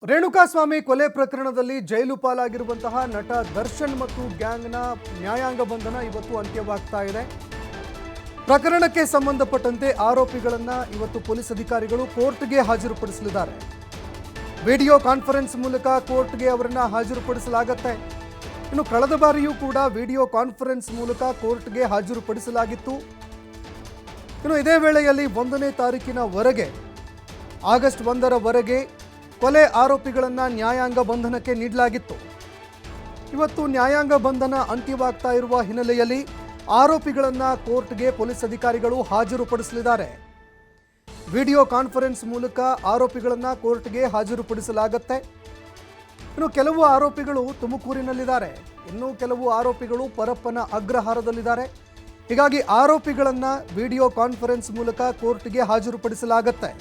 ರೇಣುಕಾಸ್ವಾಮಿ ಕೊಲೆ ಪ್ರಕರಣದಲ್ಲಿ ಜೈಲು ಪಾಲಾಗಿರುವಂತಹ ನಟ ದರ್ಶನ್ ಮತ್ತು ಗ್ಯಾಂಗ್ನ ನ್ಯಾಯಾಂಗ ಬಂಧನ ಇವತ್ತು ಅಂತ್ಯವಾಗ್ತಾ ಇದೆ. ಪ್ರಕರಣಕ್ಕೆ ಸಂಬಂಧಪಟ್ಟಂತೆ ಆರೋಪಿಗಳನ್ನ ಇವತ್ತು ಪೊಲೀಸ್ ಅಧಿಕಾರಿಗಳು ಕೋರ್ಟ್ಗೆ ಹಾಜರುಪಡಿಸಲಿದ್ದಾರೆ. ವಿಡಿಯೋ ಕಾನ್ಫರೆನ್ಸ್ ಮೂಲಕ ಕೋರ್ಟ್ಗೆ ಅವರನ್ನ ಹಾಜರುಪಡಿಸಲಾಗುತ್ತೆ. ಇನ್ನು ಕಳೆದ ಬಾರಿಯೂ ಕೂಡ ವಿಡಿಯೋ ಕಾನ್ಫರೆನ್ಸ್ ಮೂಲಕ ಕೋರ್ಟ್ಗೆ ಹಾಜರುಪಡಿಸಲಾಗಿತ್ತು. ಇನ್ನು ಇದೇ ವೇಳೆಯಲ್ಲಿ 1ನೇ ತಾರೀಕಿನವರೆಗೆ ಆಗಸ್ಟ್ 1ರವರೆಗೆ ಕೊಲೆ ಆರೋಪಿಗಳನ್ನು ನ್ಯಾಯಾಂಗ ಬಂಧನಕ್ಕೆ ನೀಡಲಾಗಿತ್ತು. ಇವತ್ತು ನ್ಯಾಯಾಂಗ ಬಂಧನ ಅಂತ್ಯವಾಗ್ತಾ ಇರುವ ಹಿನ್ನೆಲೆಯಲ್ಲಿ ಆರೋಪಿಗಳನ್ನು ಕೋರ್ಟ್ಗೆ ಪೊಲೀಸ್ ಅಧಿಕಾರಿಗಳು ಹಾಜರುಪಡಿಸಲಿದ್ದಾರೆ. ವಿಡಿಯೋ ಕಾನ್ಫರೆನ್ಸ್ ಮೂಲಕ ಆರೋಪಿಗಳನ್ನು ಕೋರ್ಟ್ಗೆ ಹಾಜರುಪಡಿಸಲಾಗುತ್ತೆ. ಇನ್ನು ಕೆಲವು ಆರೋಪಿಗಳು ತುಮಕೂರಿನಲ್ಲಿದ್ದಾರೆ, ಇನ್ನು ಕೆಲವು ಆರೋಪಿಗಳು ಪರಪ್ಪನ ಅಗ್ರಹಾರದಲ್ಲಿದ್ದಾರೆ. ಹೀಗಾಗಿ ಆರೋಪಿಗಳನ್ನು ವಿಡಿಯೋ ಕಾನ್ಫರೆನ್ಸ್ ಮೂಲಕ ಕೋರ್ಟ್ಗೆ ಹಾಜರುಪಡಿಸಲಾಗುತ್ತೆ.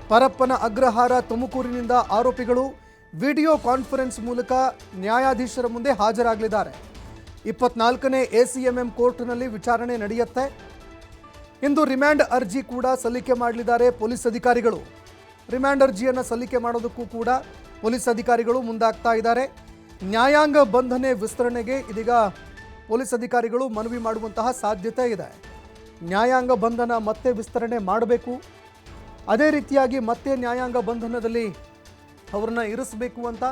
ಪರಪ್ಪನ ಅಗ್ರಹಾರ ತುಮಕೂರಿನಿಂದ ಆರೋಪಿಗಳು ವಿಡಿಯೋ ಕಾನ್ಫರೆನ್ಸ್ ಮೂಲಕ ನ್ಯಾಯಾಧೀಶರ ಮುಂದೆ ಹಾಜರಾಗಲಿದ್ದಾರೆ. 24ನೇ ACMM ಕೋರ್ಟ್ನಲ್ಲಿ ವಿಚಾರಣೆ ನಡೆಯುತ್ತೆ. ಇಂದು ರಿಮ್ಯಾಂಡ್ ಅರ್ಜಿ ಕೂಡ ಸಲ್ಲಿಕೆ ಮಾಡಲಿದ್ದಾರೆ ಪೊಲೀಸ್ ಅಧಿಕಾರಿಗಳು. ರಿಮ್ಯಾಂಡ್ ಅರ್ಜಿಯನ್ನು ಸಲ್ಲಿಕೆ ಮಾಡೋದಕ್ಕೂ ಕೂಡ ಪೊಲೀಸ್ ಅಧಿಕಾರಿಗಳು ಮುಂದಾಗ್ತಾ ಇದ್ದಾರೆ. ನ್ಯಾಯಾಂಗ ಬಂಧನೆ ವಿಸ್ತರಣೆಗೆ ಇದೀಗ ಪೊಲೀಸ್ ಅಧಿಕಾರಿಗಳು ಮನವಿ ಮಾಡುವಂತಹ ಸಾಧ್ಯತೆ ಇದೆ. ನ್ಯಾಯಾಂಗ ಬಂಧನ ಮತ್ತೆ ವಿಸ್ತರಣೆ ಮಾಡಬೇಕು, ಅದೇ ರೀತಿಯಾಗಿ ಮತ್ತೆ ನ್ಯಾಯಾಂಗ ಬಂಧನದಲ್ಲಿ ಅವರನ್ನ ಇರಿಸಬೇಕು ಅಂತ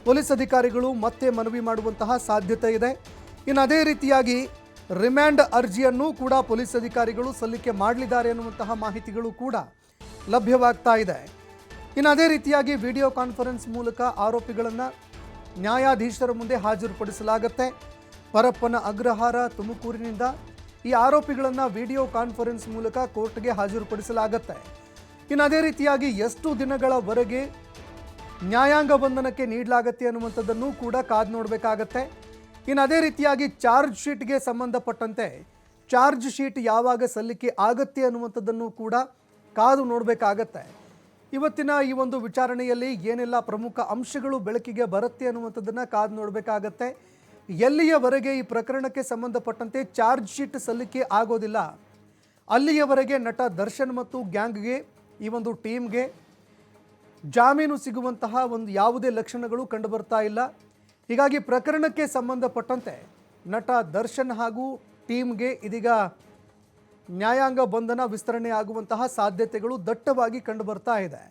ಪೊಲೀಸ್ ಅಧಿಕಾರಿಗಳು ಮತ್ತೆ ಮನವಿ ಮಾಡುವಂತಹ ಸಾಧ್ಯತೆ ಇದೆ. ಇನ್ನು ಅದೇ ರೀತಿಯಾಗಿ ರಿಮ್ಯಾಂಡ್ ಅರ್ಜಿಯನ್ನು ಕೂಡ ಪೊಲೀಸ್ ಅಧಿಕಾರಿಗಳು ಸಲ್ಲಿಕೆ ಮಾಡಲಿದ್ದಾರೆ ಅನ್ನುವಂತಹ ಮಾಹಿತಿಗಳು ಕೂಡ ಲಭ್ಯವಾಗ್ತಾ ಇದೆ. ಇನ್ನು ಅದೇ ರೀತಿಯಾಗಿ ವಿಡಿಯೋ ಕಾನ್ಫರೆನ್ಸ್ ಮೂಲಕ ಆರೋಪಿಗಳನ್ನು ನ್ಯಾಯಾಧೀಶರ ಮುಂದೆ ಹಾಜರುಪಡಿಸಲಾಗುತ್ತೆ. ಪರಪ್ಪನ ಅಗ್ರಹಾರ ತುಮಕೂರಿನಿಂದ ಈ ಆರೋಪಿಗಳನ್ನು ವಿಡಿಯೋ ಕಾನ್ಫರೆನ್ಸ್ ಮೂಲಕ ಕೋರ್ಟ್ಗೆ ಹಾಜರುಪಡಿಸಲಾಗುತ್ತೆ. ಇನ್ನು ಅದೇ ರೀತಿಯಾಗಿ ಎಷ್ಟು ದಿನಗಳವರೆಗೆ ನ್ಯಾಯಾಂಗ ಬಂಧನಕ್ಕೆ ನೀಡಲಾಗುತ್ತೆ ಅನ್ನುವಂಥದ್ದನ್ನು ಕೂಡ ಕಾದು ನೋಡಬೇಕಾಗತ್ತೆ. ಇನ್ನು ಅದೇ ರೀತಿಯಾಗಿ ಚಾರ್ಜ್ ಶೀಟ್ಗೆ ಸಂಬಂಧಪಟ್ಟಂತೆ ಚಾರ್ಜ್ ಶೀಟ್ ಯಾವಾಗ ಸಲ್ಲಿಕೆ ಆಗುತ್ತೆ ಅನ್ನುವಂಥದ್ದನ್ನು ಕೂಡ ಕಾದು ನೋಡಬೇಕಾಗತ್ತೆ. ಇವತ್ತಿನ ಈ ಒಂದು ವಿಚಾರಣೆಯಲ್ಲಿ ಏನೆಲ್ಲ ಪ್ರಮುಖ ಅಂಶಗಳು ಬೆಳಕಿಗೆ ಬರುತ್ತೆ ಅನ್ನುವಂಥದ್ದನ್ನು ಕಾದು ನೋಡಬೇಕಾಗತ್ತೆ. ಎಲ್ಲಿಯವರೆಗೆ ಈ ಪ್ರಕರಣಕ್ಕೆ ಸಂಬಂಧಪಟ್ಟಂತೆ ಚಾರ್ಜ್ ಶೀಟ್ ಸಲ್ಲಿಕೆ ಆಗೋದಿಲ್ಲ ಅಲ್ಲಿಯವರೆಗೆ ನಟ ದರ್ಶನ್ ಮತ್ತು ಗ್ಯಾಂಗ್ಗೆ ಈ ಒಂದು ಟೀಮ್ಗೆ ಜಾಮೀನು ಸಿಗುವಂತಹ ಒಂದು ಯಾವುದೇ ಲಕ್ಷಣಗಳು ಕಂಡುಬರ್ತಾ ಇಲ್ಲ. ಹೀಗಾಗಿ ಪ್ರಕರಣಕ್ಕೆ ಸಂಬಂಧಪಟ್ಟಂತೆ ನಟ ದರ್ಶನ್ ಹಾಗೂ ಟೀಮ್ಗೆ ಇದೀಗ ನ್ಯಾಯಾಂಗ ಬಂಧನ ವಿಸ್ತರಣೆ ಆಗುವಂತಹ ಸಾಧ್ಯತೆಗಳು ದಟ್ಟವಾಗಿ ಕಂಡುಬರ್ತಾ ಇದೆ.